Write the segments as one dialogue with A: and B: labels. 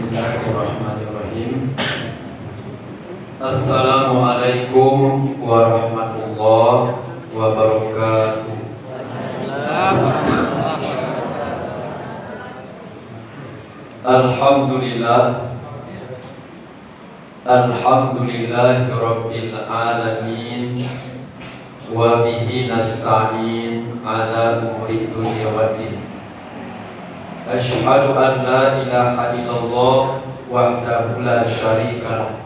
A: Bismillahirrahmanirrahim. Assalamualaikum warahmatullahi wabarakatuh. Alhamdulillah, alhamdulillahi rabbil alamin, wa bihi nasta'in ala umuri dunya waddin. Asyhadu an la ilaha illallah wahdahu la syarika lah,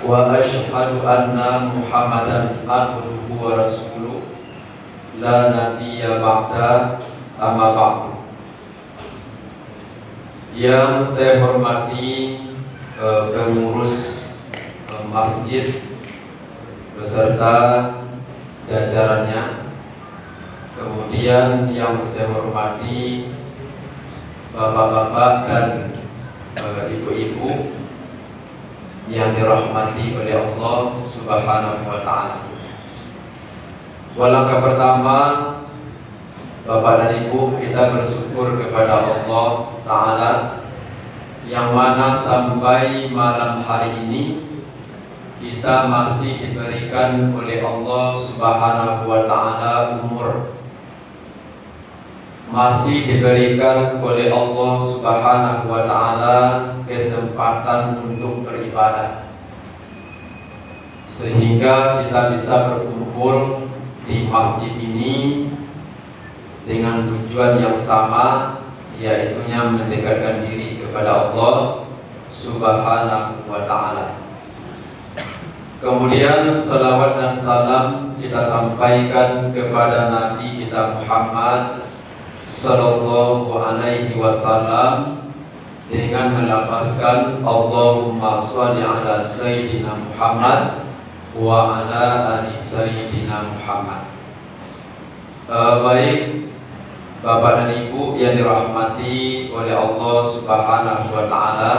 A: wa asyhadu anna Muhammadan abduhu wa rasuluh, la nabiyya ba'da, amma ba'du. Yang saya hormati pengurus masjid beserta jajarannya, kemudian yang saya hormati bapak-bapak dan ibu-ibu yang dirahmati oleh Allah Subhanahu wa ta'ala. Langkah pertama, Bapak dan Ibu, kita bersyukur kepada Allah Ta'ala yang mana sampai malam hari ini kita masih diberikan oleh Allah Subhanahu wa ta'ala umur, masih diberikan oleh Allah Subhanahu wa ta'ala kesempatan untuk beribadah, sehingga kita bisa berkumpul di masjid ini dengan tujuan yang sama, yaitu mendekatkan diri kepada Allah Subhanahu wa ta'ala. Kemudian salawat dan salam kita sampaikan kepada Nabi kita Muhammad Sallallahu alaihi wasallam dengan melafazkan Allahumma sholli ala Sayyidina Muhammad wa ala ali Sayyidina Muhammad. Baik Bapak dan Ibu yang dirahmati oleh Allah Subhanahu wa ta'ala,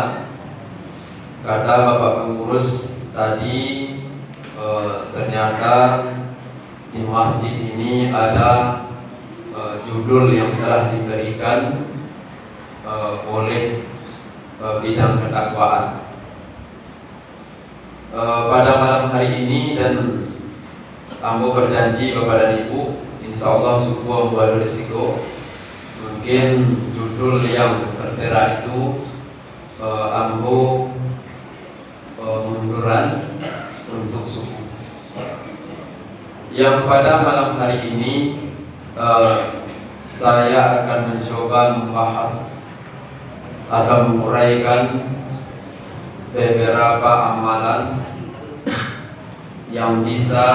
A: kata Bapak pengurus tadi, ternyata di masjid ini ada judul yang telah diberikan oleh bidang ketakwaan. Pada malam hari ini, dan Ambo berjanji Bapak dan Ibu, insya Allah sebuah buat risiko, mungkin judul yang tertera itu Ambo munduran untuk suku. Yang pada malam hari ini saya akan mencoba membahas atau menguraikan beberapa amalan yang bisa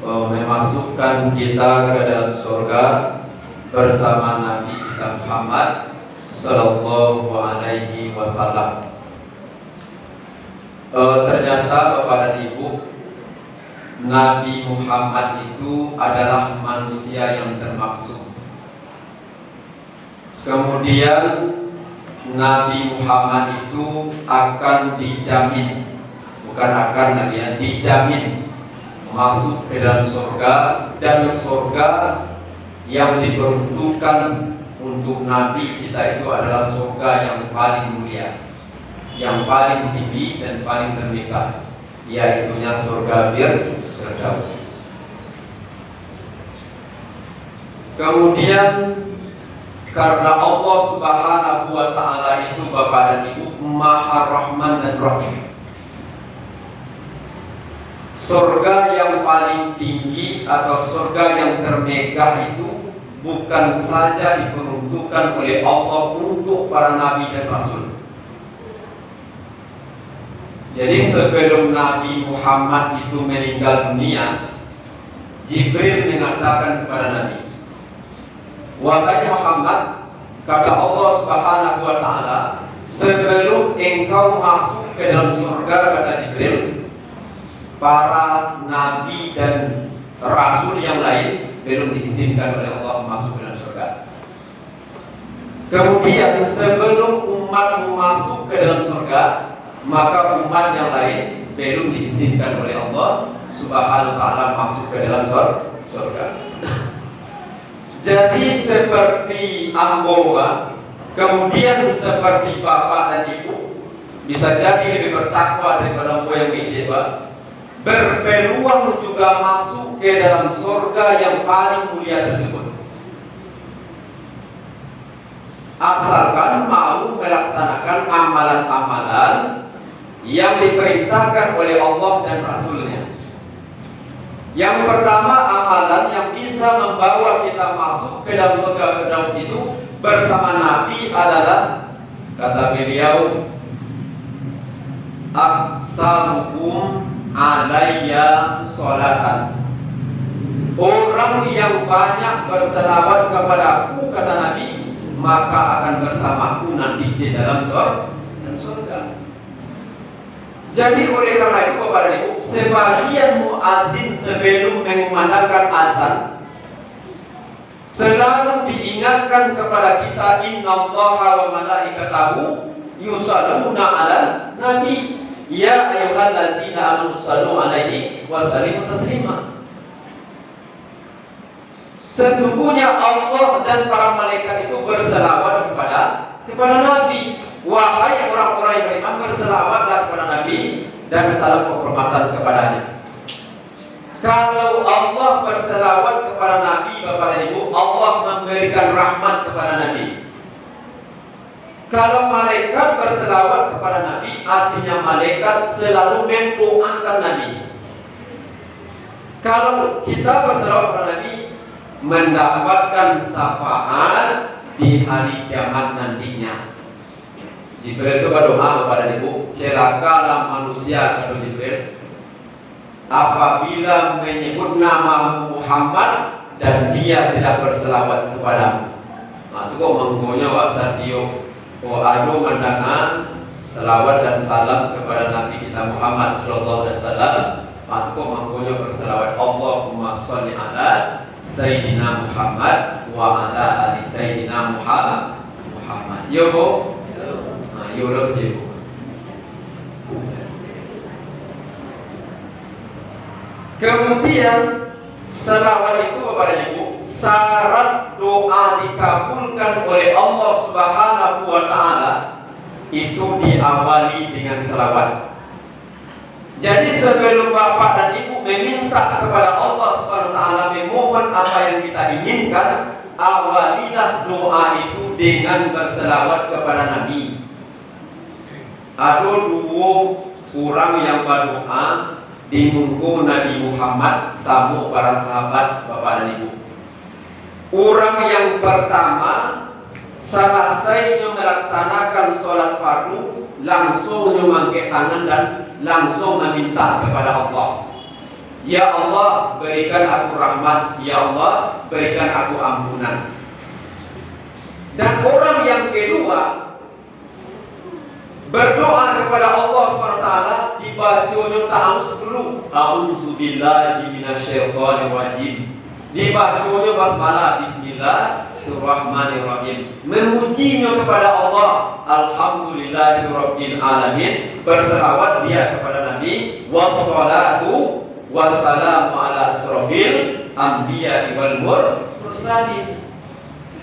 A: memasukkan kita ke dalam surga bersama Nabi kita Muhammad Sallallahu alaihi wasallam. Ternyata Bapak dan Ibu, Nabi Muhammad itu adalah manusia yang termaksud. Kemudian Nabi Muhammad itu akan dijamin, bukan akan nanti ya, dijamin masuk ke dalam surga, dan surga yang diperuntukkan untuk Nabi kita itu adalah surga yang paling mulia, yang paling tinggi dan paling terdekat, yaitu surga Firdaus. Kemudian karena Allah Subhanahu wa ta'ala itu Bapak dan Ibu Maha Rahman dan Rahim, surga yang paling tinggi atau surga yang termegah itu bukan saja diperuntukkan oleh Allah untuk para nabi dan rasul. Jadi sebelum Nabi Muhammad itu meninggal dunia, Jibril mengatakan kepada Nabi, wahai Muhammad, kata Allah Subhanahu wa ta'ala, sebelum engkau masuk ke dalam surga, kata Jibril, para nabi dan rasul yang lain belum diizinkan oleh Allah masuk ke dalam surga. Kemudian sebelum umat masuk ke dalam surga, maka umat yang lain belum diizinkan oleh Allah Subhanahu wa ta'ala masuk ke dalam surga. Jadi seperti Amboa kemudian seperti bapak dan ibu, bisa jadi lebih bertakwa daripada yang kecewa, berpeluang juga masuk ke dalam surga yang paling mulia tersebut. Asalkan mau melaksanakan amalan-amalan yang diperintahkan oleh Allah dan Rasulnya. Yang pertama, amalan yang bisa membawa kita masuk ke dalam surga Firdaus itu bersama Nabi adalah, kata beliau, aksaruhum alayya sholatan. Orang yang banyak berselawat kepadaku, kata Nabi, maka akan bersamaku nanti di dalam surga. Jadi oleh karena itu Bapak dan Ibu, sebagian muazin sebelum mengumandangkan azan selalu diingatkan kepada kita, innallaha wa malaikatahu yusalluna 'alan nabi ya ayyuhallazina amanu shallu 'alaihi wa sallimu taslima. Sesungguhnya Allah dan para malaikat itu berselawat kepada Nabi. Wahai orang-orang yang beriman, berselawatlah kepada Nabi dan salam penghormatan kepadanya. Kalau Allah berselawat kepada Nabi, Bapak dan Ibu, Allah memberikan rahmat kepada Nabi. Kalau malaikat berselawat kepada Nabi, artinya malaikat selalu mendoakan Nabi. Kalau kita berselawat kepada Nabi, mendapatkan syafaat di hari kiamat nantinya. Jibril itu berdoa kepada Ibu, celakalah manusia, kata Jibril, apabila menyebut nama Muhammad dan dia tidak berselawat kepadamu. Nah, itu kok menggonya wasa dio, ado mendangan selawat dan salam kepada Nabi kita Muhammad sallallahu alaihi wasallam. Nah, itu kok menggonya berselawat, Allahumma sholli ala Sayyidina Muhammad wa ala ali Sayyidina Muhammad. Yo bu, nah yo lo cipu. Kemudian selawat itu Bapak dan Ibu, syarat doa dikabulkan oleh Allah Subhanahu wa taala itu diawali dengan selawat. Jadi sebelum Bapak dan Ibu meminta kepada Allah Subhanahu wa taala, memohon apa yang kita inginkan, awalilah doa itu dengan berselawat kepada Nabi. Ada dua orang yang berdoa di muka Nabi Muhammad sama para sahabat Bapak dan Ibu. Orang yang pertama selesai melaksanakan sholat fardu, langsung mengangkat tangan dan langsung meminta kepada Allah, ya Allah berikan aku rahmat, ya Allah berikan aku ampunan. Dan orang yang kedua berdoa kepada Allah SWT, dibacanya ta'awuz dulu, a'udzubillahi minasyaitonirrajim, dibacanya basmalah, bismillahirrahmanirrahim, memujinya kepada Allah, alhamdulillahirabbil alamin, berselawat dia kepada Nabi, wassalatu wassalamu ala asrofil anbiya wal mursalin.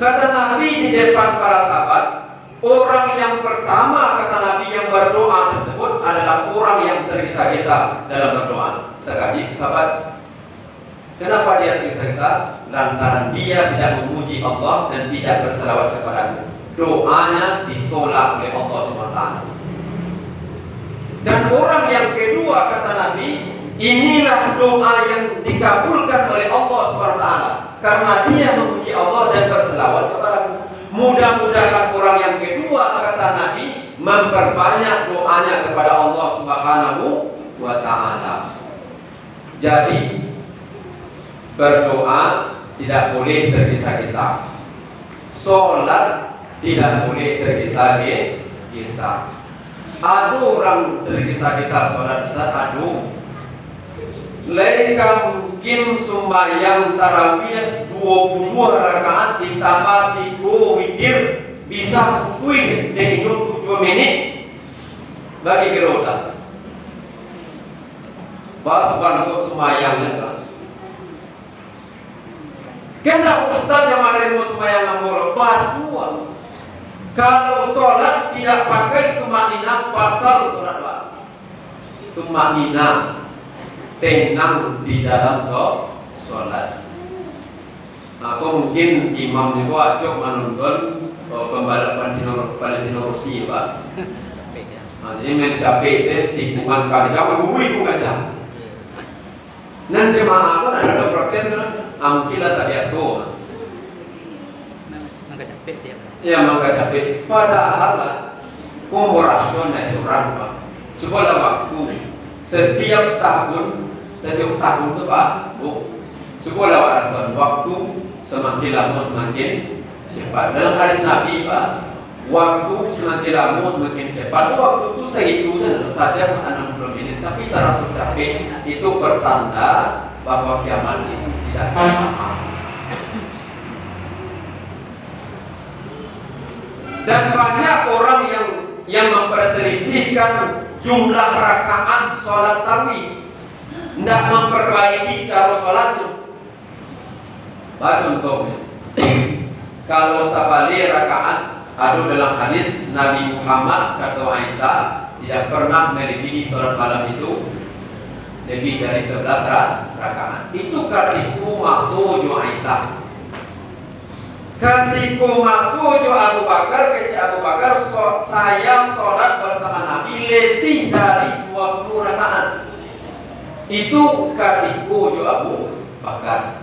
A: Kata Nabi di depan para sahabat, orang yang pertama, kata Nabi, yang berdoa tersebut adalah orang yang tergesa-gesa dalam berdoa. Kita kaji sahabat, kenapa dia tergesa-gesa? Lantaran dia tidak memuji Allah dan tidak berselawat kepada-Nya. Doanya ditolak oleh Allah SWT. Dan orang yang kedua, kata Nabi, inilah doa yang dikabulkan oleh Allah SWT karena dia memuji Allah dan berselawat kepada-Nya. Mudah-mudahan orang yang kedua, kata Nabi, memperbanyak doanya kepada Allah Subhanahu wa taala. Jadi berdoa tidak boleh tergesa-gesa. Sholat tidak boleh tergesa-gesa. Ada orang tergesa-gesa sholat, Ustaz, aduh. Mereka mungkin sembahyang tarawih 22 rakaat ditambah 3 witir bisa kuih dengan 7 menit bagi kerota. Pas bangun sembahyangnya kan. Kena ustaz yang ada mau sembahyang amor batuan. Kalau sholat tidak pakai tumanina, batal sholat Pak. Tumanina, tenang di dalam sholat. Aku mungkin imam itu acok menonton pembalapan Valentino Rossi Pak. Ini mencapai saya tikungan kaca, ibu kaca. Dan jemaah aku ada protes kan, amkilah tak biasa.
B: Mangga capek sih ya.
A: Ya mangga capek. Padahal komorasyon seorang Pak. Cobalah waktu setiap tahun itu Pak, Bu. Cobalah warasan waktu semakin lama semakin cepat. Dalam hadis Nabi Pak, waktu semakin lama semakin cepat. Waktu itu segitu saja 60 menit, tapi terasa capek. Itu pertanda bahwa kiamat itu tidak lama. Dan banyak orang yang memperselisihkan jumlah rakaat sholat tarawih, tidak memperbaiki cara sholatnya. Contohnya, kalau sabali rakaat, ada dalam hadis Nabi Muhammad kata Aisyah tidak pernah melebihi sholat malam itu lebih dari 11 rakaat. Itu ketika masuk Aisyah. Ketika masuk Abu Bakar, Abu Bakar, saya sholat bersama Nabi lebih dari 20 rakaat. Itu ketika Abu Bakar.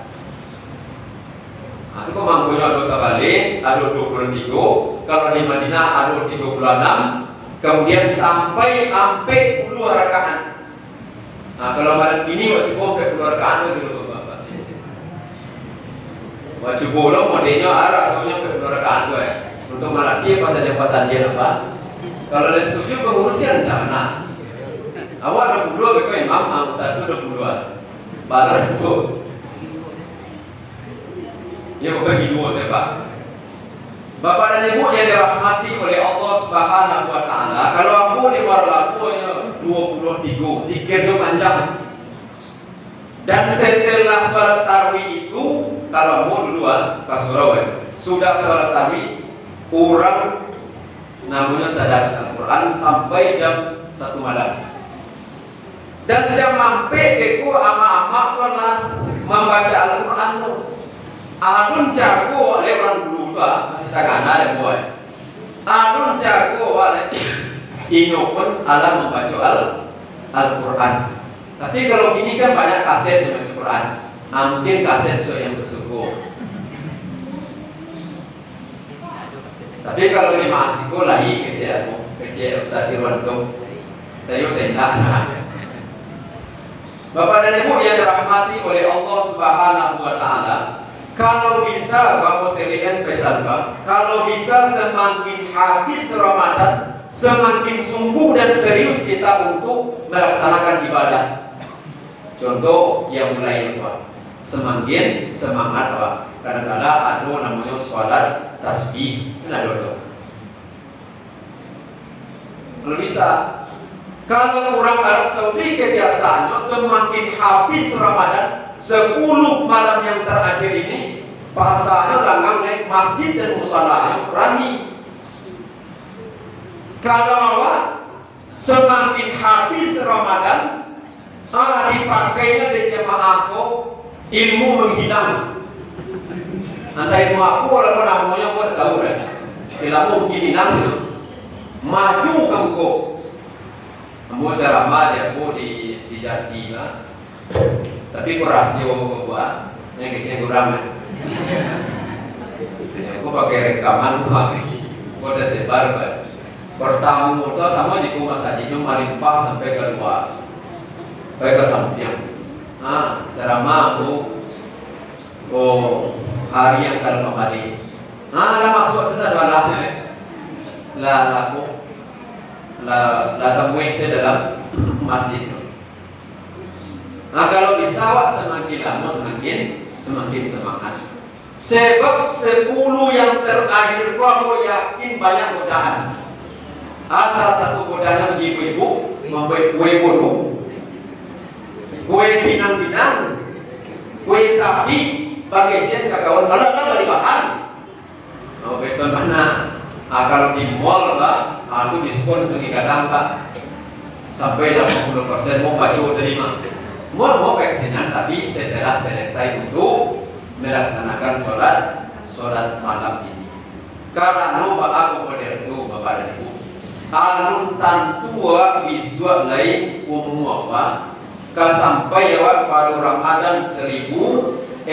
A: Itu mampunya dosa balik, ada 23. Kalau di Madinah ada 36. Kemudian sampai 10 rakaat. Nah, kalau malam ini wajib 10 rakaat dulu Bapak. Wajib bolong modelnya arah soalnya 10 rakaat gue. Untuk malam dia pasan dia apa? Kalau ada setuju pengurusnya rencana. Awak 22 beko imam, ustaz itu 22. Balas itu. Ya bagi dua saya Pak. Bapak dan Ibu yang dirahmati oleh Allah Subhanahu wa taala, kalau aku di luar lakunya 23, zikirnya panjang. Dan setelah sholat tarawih itu, kalau mau duluan ke Surabaya, sudah sholat tarawih, kurang namanya tadabbur Al-Quran sampai jam 1 malam. Dan jam mampe itu ama-ama telah membaca Al-Quran tuh. Adun jago oleh orang dulu Pak, masih tangan ada boy. Adun jago oleh Ino pun Allah membaca Al-Quran. Tapi kalau gini kan banyak kaset membaca Quran. Mungkin kaset yang sesuatu. Tapi kalau di mahasiswa lagi kecil Ustaz Irwan itu, saya tenda. Bapak dan Ibu yang dirahmati oleh Allah Subhanahu wa taala, kalau bisa Bapak sekalian pesan Pak, kalau bisa semakin habis Ramadan, semakin sungguh dan serius kita untuk melaksanakan ibadah. Contoh yang mulai Pak, semakin semangat Pak. Kadang-kadang ada namanya sholat tasbih, kan ada tuh. Kalau bisa, kalau orang Arab Saudi kebiasaannya semakin habis Ramadan, 10 malam yang terakhir ini pasarnya langgang naik masjid dan musala rami. Kalau awak semakin habis Ramadan, dipakainya di jemaah aku ilmu menghilang. Antara ilmu aku kalau namanya buat tahu kan, ilmu mungkin hilang itu. Maju kamu, kamu ceramah dia di Jati lah. Tapi rasio gua yang kecil kurang. Aku pakai rekaman gua udah sebar Pak. Pertama itu sama di rumah saja paling pas sampai ke luar. Sampai ke samping. Ceramah aku hari yang akan kembali. Lah masuk saja dalamnya. Lah temuin saya dalam masjid. Kalau bisa semakin lama semakin semangat. Sebab 10 yang terakhir aku yakin banyak godaan. Salah satu godaan ibu-ibu membuat kue bolu, kue pinang-pinang, kue sapi, pakai jen kakawan malah dari bahan. Betul mana? Kalau di mall lah, aku diskon lagi kadang tak sampai 80% mau baca terima. Mau kayak senang, tapi setelah selesai untuk melaksanakan sholat malam ini. Karena aku pada itu bapak dan ibu, anu tantua biswa lain umum apa? Kasampai pada Ramadan 1443.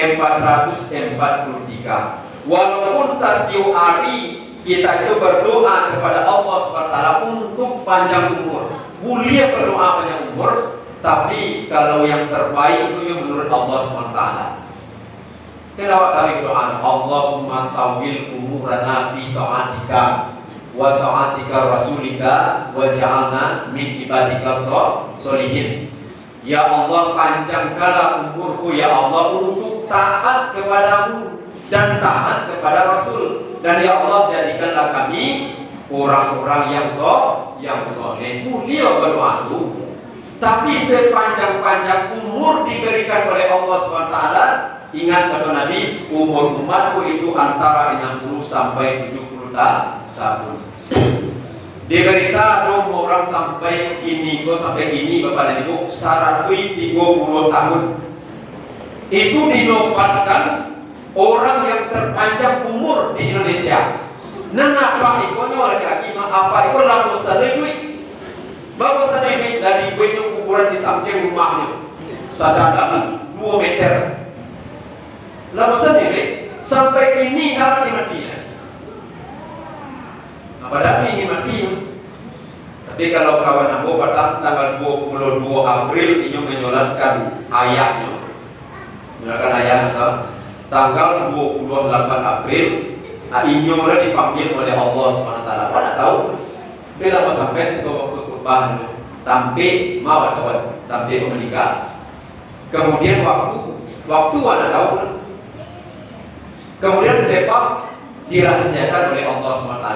A: Walaupun setiap hari kita itu berdoa kepada Allah SWT untuk panjang umur, boleh berdoa panjang umur, tapi kalau yang terbaik itu yang menurut Allah SWT. Kenapa kami doa Allahumma tawil umurana fi ta'atika wa ta'atika rasulika wa ja'alna min ibadika sholihin. Ya Allah, panjangkanlah umurku ya Allah untuk taat kepadamu dan taat kepada Rasul, dan ya Allah jadikanlah kami orang-orang yang soleh. Beliau berdoa itu. Tapi sepanjang-panjang umur diberikan oleh Allah SWT, ingat kata Nabi, umur umatku itu antara 60 sampai 70 tahun. Diberita ada orang sampai kini, sampai ini Bapak dan Ibu, 130 tahun. Itu dinobatkan orang yang terpanjang umur di Indonesia. Kenapa ikonya oleh kaki? Apa itu lalu sadar duit? Bagus sadar duit dari duit yang ukuran di samping rumahnya, sadar 2 meter. Lalu sadar duit sampai ini dapat dimatikan. Padahal ini mati. Tapi kalau kawan aku pada tanggal 22 April ini menyolatkan ayahnya, tanggal 28 April, ini mulai dipanggil oleh Allah SWT. Pada tahu, bila mau sampai sebuah kekurban, sampai mau kawan, sampai menikah. Kemudian waktu ada tahu. Kemudian sebab dirahasiakan oleh Allah SWT.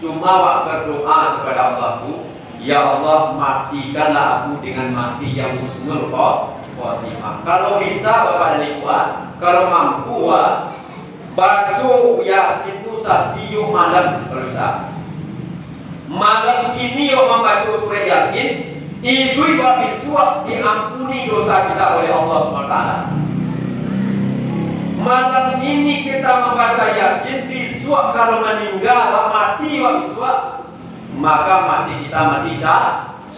A: Cuma berdoa kepada Allah itu, ya Allah matikanlah aku dengan mati yang husnul khotimah. Kalau bisa Bapak dan Ibu, kalau mampu baca Yasin itu setiap malam bisa. Malam ini membaca surah Yasin, itu bisa diampuni dosa kita oleh Allah SWT. Malam ini kita membaca Yasin, biswa kalau meninggal mati biswa, maka mati kita mati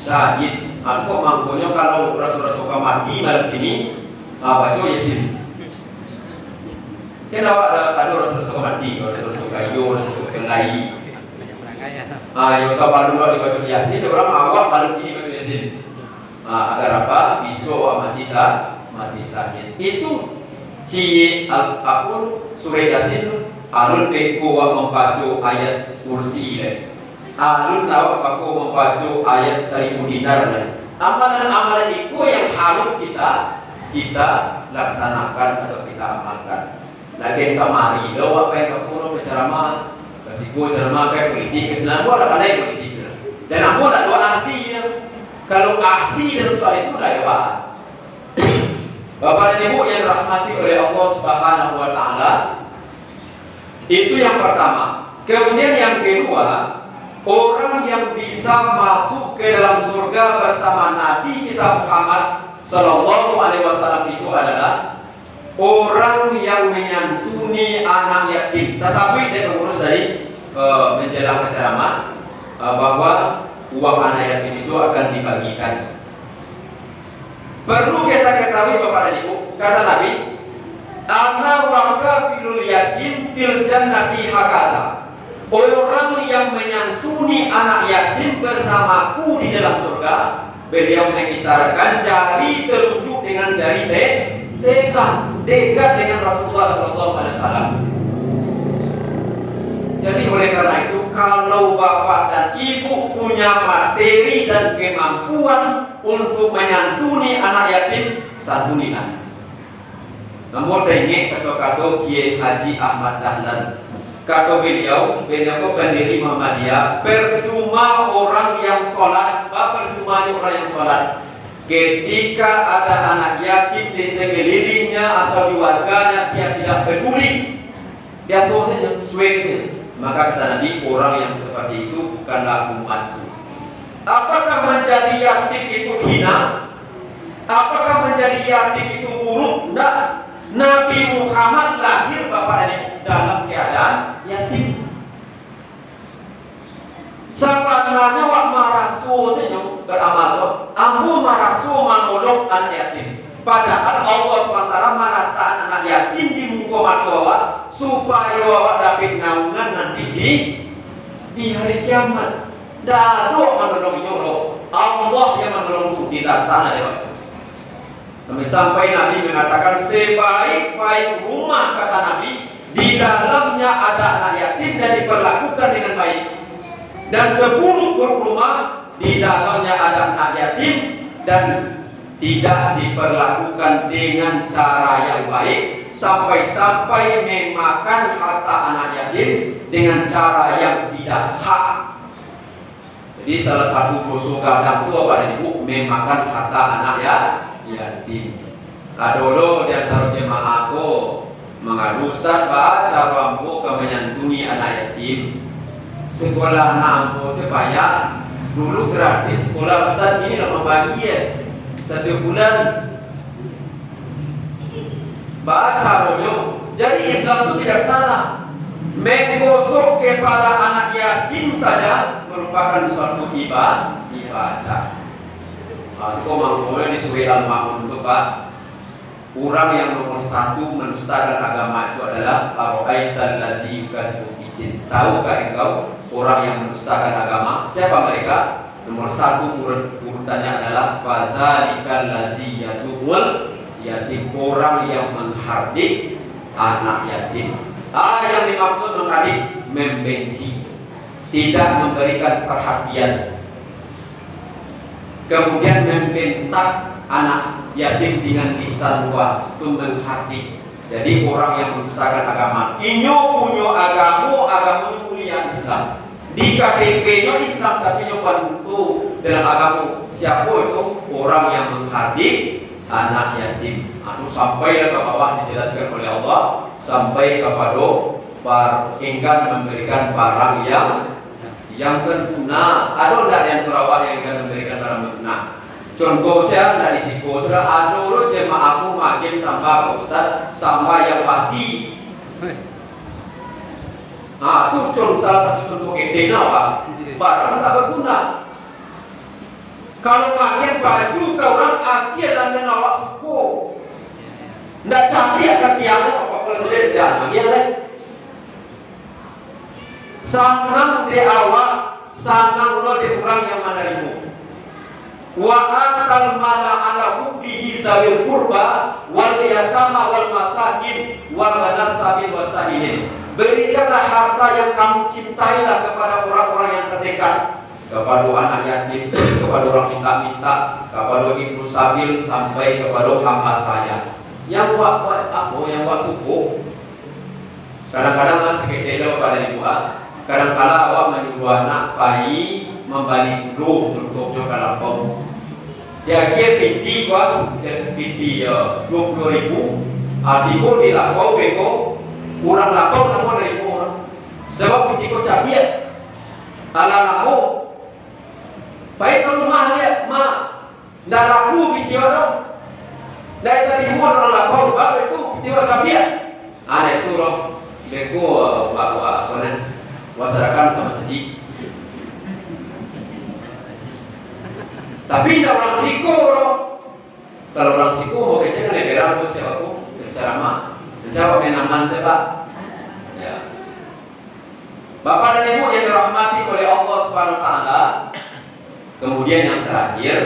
A: syahid. Aku mangkonya kalau rasul-rasul mati malam ini baca Yasin. Kenapa ada rasul-rasul mati, rasul-rasul kayu, rasul kelai. Yang sabar dulu dibaca Yasin, orang awak malam ini baca Yasin. Agar apa? Biswa mati syahid. Itu Ci al-akul surah Yasin alun beko membaca ayat kursi alun tahu aku membaca ayat 1000 dinar. Amalan-amalan itu yang harus kita laksanakan atau kita amalkan. Lagi kemari lo apa yang kamu berceramah kasihku ceramah kayak politik kesenangan gua ada politik dan aku tak dua arti ya. Kalau arti dalam soal itu dah ya Bapak dan Ibu yang dirahmati oleh Allah Subhanahu wa Ta'ala, itu yang pertama. Kemudian yang kedua, orang yang bisa masuk ke dalam surga bersama Nabi kita Muhammad Sallallahu Alaihi Wasallam itu adalah orang yang menyantuni anak yatim. Tasawuf dia mengurus dari menjelang ceramah bahwa uang anak yatim itu akan dibagikan. Perlu kita ketahui Bapak dan Ibu, kata Nabi, ana waka filul yatim fil jannati hakaza. Orang yang menyantuni anak yatim bersamaku di dalam surga, beliau mengisyaratkan jari telunjuk dengan jari dekat dengan Rasulullah SAW. Jadi oleh karena itu, kalau Bapak dan Ibu punya materi dan kemampuan untuk menyantuni anak yatim, santunilah. Namun tanya kata-kata Kiai Haji Ahmad Dahlan, kata beliau pendiri Muhammadiyah, percuma orang yang sholat, percuma orang yang sholat. Ketika ada anak yatim di sekelilingnya atau di warganya, dia tidak peduli, dia suruh saja, suek saja. Maka kata Nabi, orang yang seperti itu bukanlah umatku. Apakah menjadi yatim itu hina? Apakah menjadi yatim itu buruk? Tidak. Nabi Muhammad lahir Bapak dan Ibu dalam keadaan yatim. Sebenarnya wak marasu senyum beramal, ambu marasu menolong anak yatim. Padahal Allah SWT menatakan anak yatim di muka mata awak supaya awak dapat naungan nanti di hari kiamat. Dado menolong nyuruh Allah yang menolong kita tanah dewa. Sampai Nabi mengatakan sebaik-baik rumah, kata Nabi, di dalamnya ada anak yatim dan diperlakukan dengan baik. Dan seburuk-buruk rumah, di dalamnya ada anak yatim dan tidak diperlakukan dengan cara yang baik, sampai-sampai memakan harta anak yatim dengan cara yang tidak hak. Jadi salah satu dosa gadang itu apa Ibu? Memakan harta anak yatim. Kadolo di antara jemaah aku mengadu Ustaz, baca bambu menyantuni anak yatim. Sekolah anak saya bayar dulu gratis sekolah Ustaz, ini nama bagian 1 bulan baca romyo. Jadi Islam itu tidak salah. Menggosok kepada anak yatim saja merupakan suatu ibadah. Kau boleh disuruh al-ma'un itu Pak. Orang yang nomor 1 mendustakan agama itu adalah Ar-Ra'aital ladzi yukadzibu bid-din. Tahukah engkau orang yang mendustakan agama? Siapa mereka? Nomor 1 urutannya adalah fazalikal ladzi yadul yatim, orang yang menghardik anak yatim. Yang dimaksud menghardik, membenci, tidak memberikan perhatian, kemudian membentak anak yatim dengan lisan luar, itu menghardik. Jadi orang yang mendustakan agama, inyo punya agamu mulia Islam. Di KTP-nya Islam tapi nyoba untuk dalam agamu. Siapa itu? Orang yang menghardik anak yatim. Sampai ke bawah dijelaskan oleh Allah, sampai kepada enggan memberikan barang yang berguna. Ada tidak yang terawat yang enggan memberikan barang berguna? Contoh saya dari siku sudah ada lo jemaah aku makin sama Ustaz sama yang pasti. Itu contoh salah satu contoh kedena Pak. Barang tak berguna. Kalau makin baju ke orang akhir dan menawak suku, tidak cantik akan tiada apa kalau saja tidak bagian lain. Sanang di awak, sanang lo di orang yang menerima. Wa atal mala ala hubbihi zawil qurba wal yatama wal masakin wal sabil wasailin. Berikanlah harta yang kamu cintailah kepada orang-orang yang terdekat, kepada anak yatim, kepada orang minta-minta, kepada ibu sabil, sampai kepada hamba saya. Yang buat suku. Kadang-kadang masih kecil pada ibu. Kadang-kadang awak menyuruh anak bayi membalik dulu, contohnya kalau kau dia piti gua piti 20.000, adiku dilakau beko kurang lakau namun dari orang sebab piti ko cabiat ala laku baik kalau mah lihat mah dah laku piti orang dari tadi orang lakau baru itu piti ko cabiat itu loh beko bawa konen wasarakan sama sedih. Tapi tidak orang siku loh. Kalau orang siku mau kecil kan leberan aku siapa aku secara mah secara menaman siapa ya. Bapak dan Ibu yang dirahmati oleh Allah Subhanahu Wa Taala. Kemudian yang terakhir,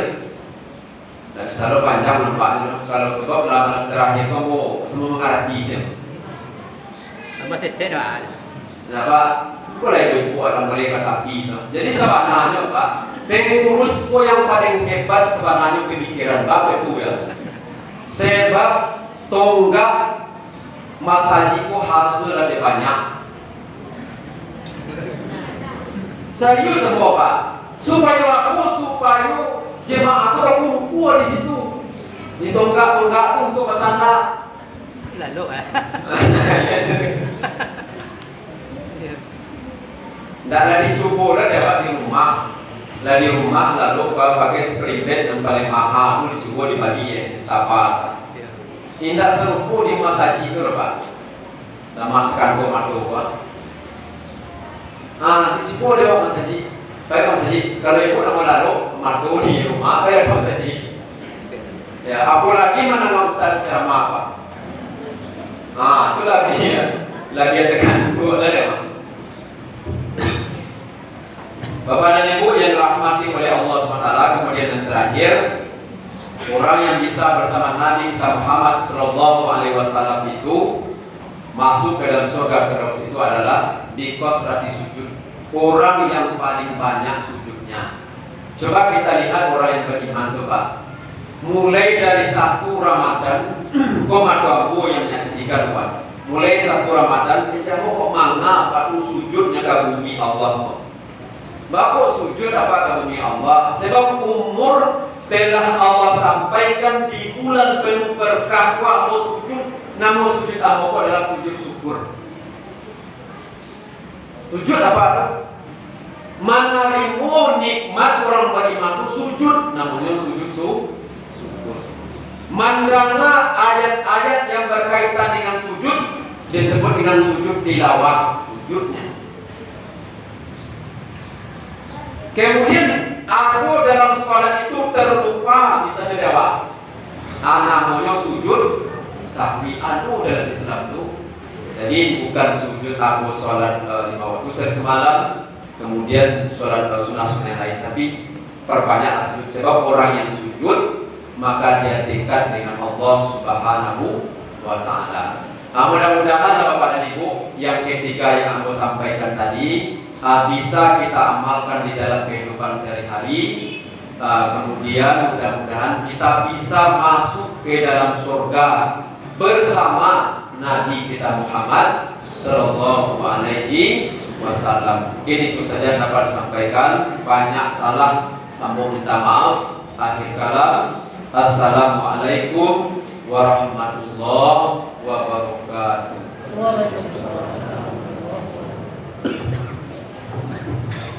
A: dan selalu panjang nampaknya kalau sebab dalam terakhir kamu semua menghadapi sih.
B: Sama sete doa.
A: Kenapa? Kau lagi buat orang mereka tapi. Jadi sebenarnya Pak, pengurus kau yang paling hebat sebenarnya pemikiran Bapak itu ya. Sebab tonggak masaji kau harus lebih banyak. Serius semua Pak. Supaya jemaah aku kumpul di situ. Di tonggak untuk kesana.
B: Lalu
A: Tidak lagi cukup dah di rumah. Lah di rumah lalu pakai spring bed yang paling mahal itu cukup dibagi apa? Tidak serupa di masa itu Pak. Makan kok madu Pak. Nanti cukup dia Mas Haji. Baik Mas Haji, kalau ibu nak lalu madu di rumah, baik Mas Haji. Ya, apalagi mana nggak Ustaz ceramah Pak. Itu lagi tekan ibu ada Pak. Bapak dan Ibu yang dirahmati oleh Allah SWT, kemudian yang terakhir, orang yang bisa bersama Nabi kita Muhammad SAW itu masuk ke dalam surga Firdaus itu adalah di kosrati sujud. Orang yang paling banyak sujudnya. Coba kita lihat orang yang beriman itu Pak. Mulai dari 1 Ramadan, kok madu yang menyaksikan Pak. Mulai 1 Ramadan, saya kok mana Pak sujudnya kagumi Allah. Bapak sujud apa kagumi Allah? Sebab umur telah Allah sampaikan di bulan penuh berkah mau sujud. Namun sujud apa adalah sujud syukur. Sujud apa? Mana limu nikmat orang beriman itu sujud, namanya sujud syukur. Mandana ayat-ayat yang berkaitan dengan sujud disebut dengan sujud tilawah, sujudnya. Kemudian aku dalam sholat itu terlupa misalnya dewa. Namanya sujud sahwi dalam Islam itu. Jadi bukan sujud aku sholat 5 waktu semalam, kemudian sholat sunnah yang lain, tapi perbanyak sujud. Sebab orang yang sujud maka dia dekat dengan Allah Subhanahu wa Ta'ala. Mudah-mudahan Bapak dan Ibu yang ketiga yang aku sampaikan tadi bisa kita amalkan di dalam kehidupan sehari-hari. Kemudian mudah-mudahan kita bisa masuk ke dalam surga bersama Nabi kita Muhammad Sallallahu Alaihi Wasallam. Ini itu saja dapat sampaikan. Banyak salah, mohon minta maaf. Akhir kalam, assalamualaikum warahmatullahi wabarakatuh.